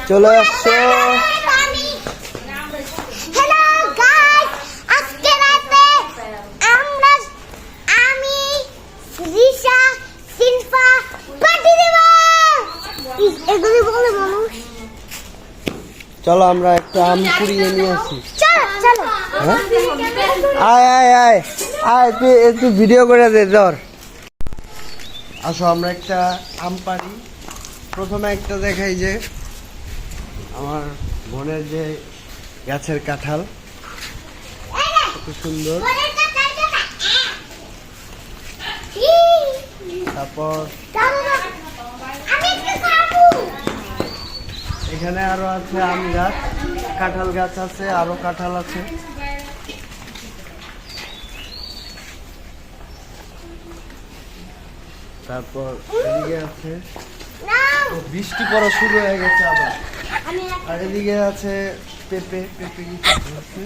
চলে আসছো। চলো আমরা একটা আম কুড়িয়ে নিয়ে আসি। আয় আয় আয় আয়, তুই একটু ভিডিও করে দে ধর। আসো আমরা একটা আম পারি। প্রথমে একটা দেখাই যে আমার বোনের যে গাছের কাঁঠাল, কত সুন্দর। তারপর এখানে আরো আছে আম গাছ, কাঁঠাল গাছ আছে, আরো কাঁঠাল আছে। তারপর এদিকে আছে, বৃষ্টি পড়া শুরু হয়ে গেছে আবার। আর এদিকে আছে পেঁপে, পেঁপে কি আছে।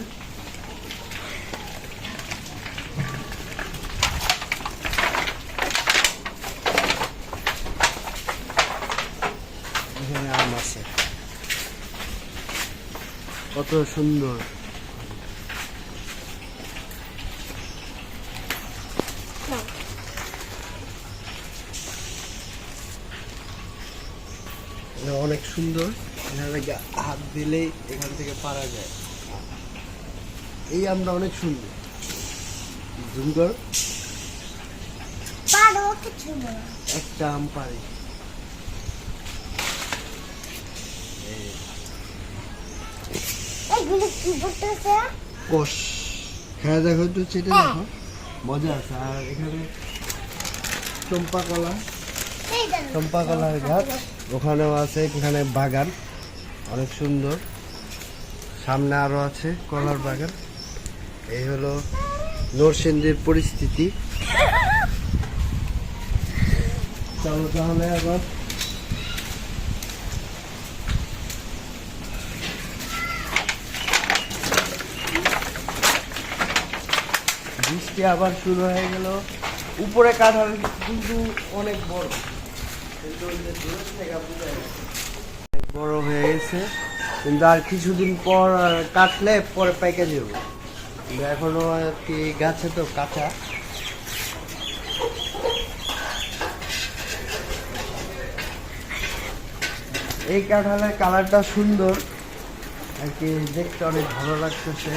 এখানে আম আছে, কত সুন্দর। অনেক সুন্দর, হাত দিলেই এখান থেকে পারা যায়। এই আমটা অনেক সুন্দর। সুন্দর একটা আম পারি। কষ হ্যাঁ, দেখো একটু চেটে দেখো, মজা আছে। আর এখানে চম্পা কলা, চম্পা কলার গাছ ওখানেও আছে, এখানে বাগান অনেক সুন্দর। সামনে আরো আছে কলার বাগান। এই হলো নরসিংদীর পরিস্থিতি। চলো তাহলে আবার বৃষ্টি আবার শুরু হয়ে গেল। উপরে কাঁঠাল কিন্তু অনেক বড়, কিন্তু অনেক বড় হয়ে গেছে, কিন্তু আর কিছুদিন পর কাটলে পরে পেকে যাবে। এখনো আর কি গাছে তো কাঁচা। এই কাঁঠালের কালারটা সুন্দর আর কি, দেখতে অনেক ভালো লাগতেছে।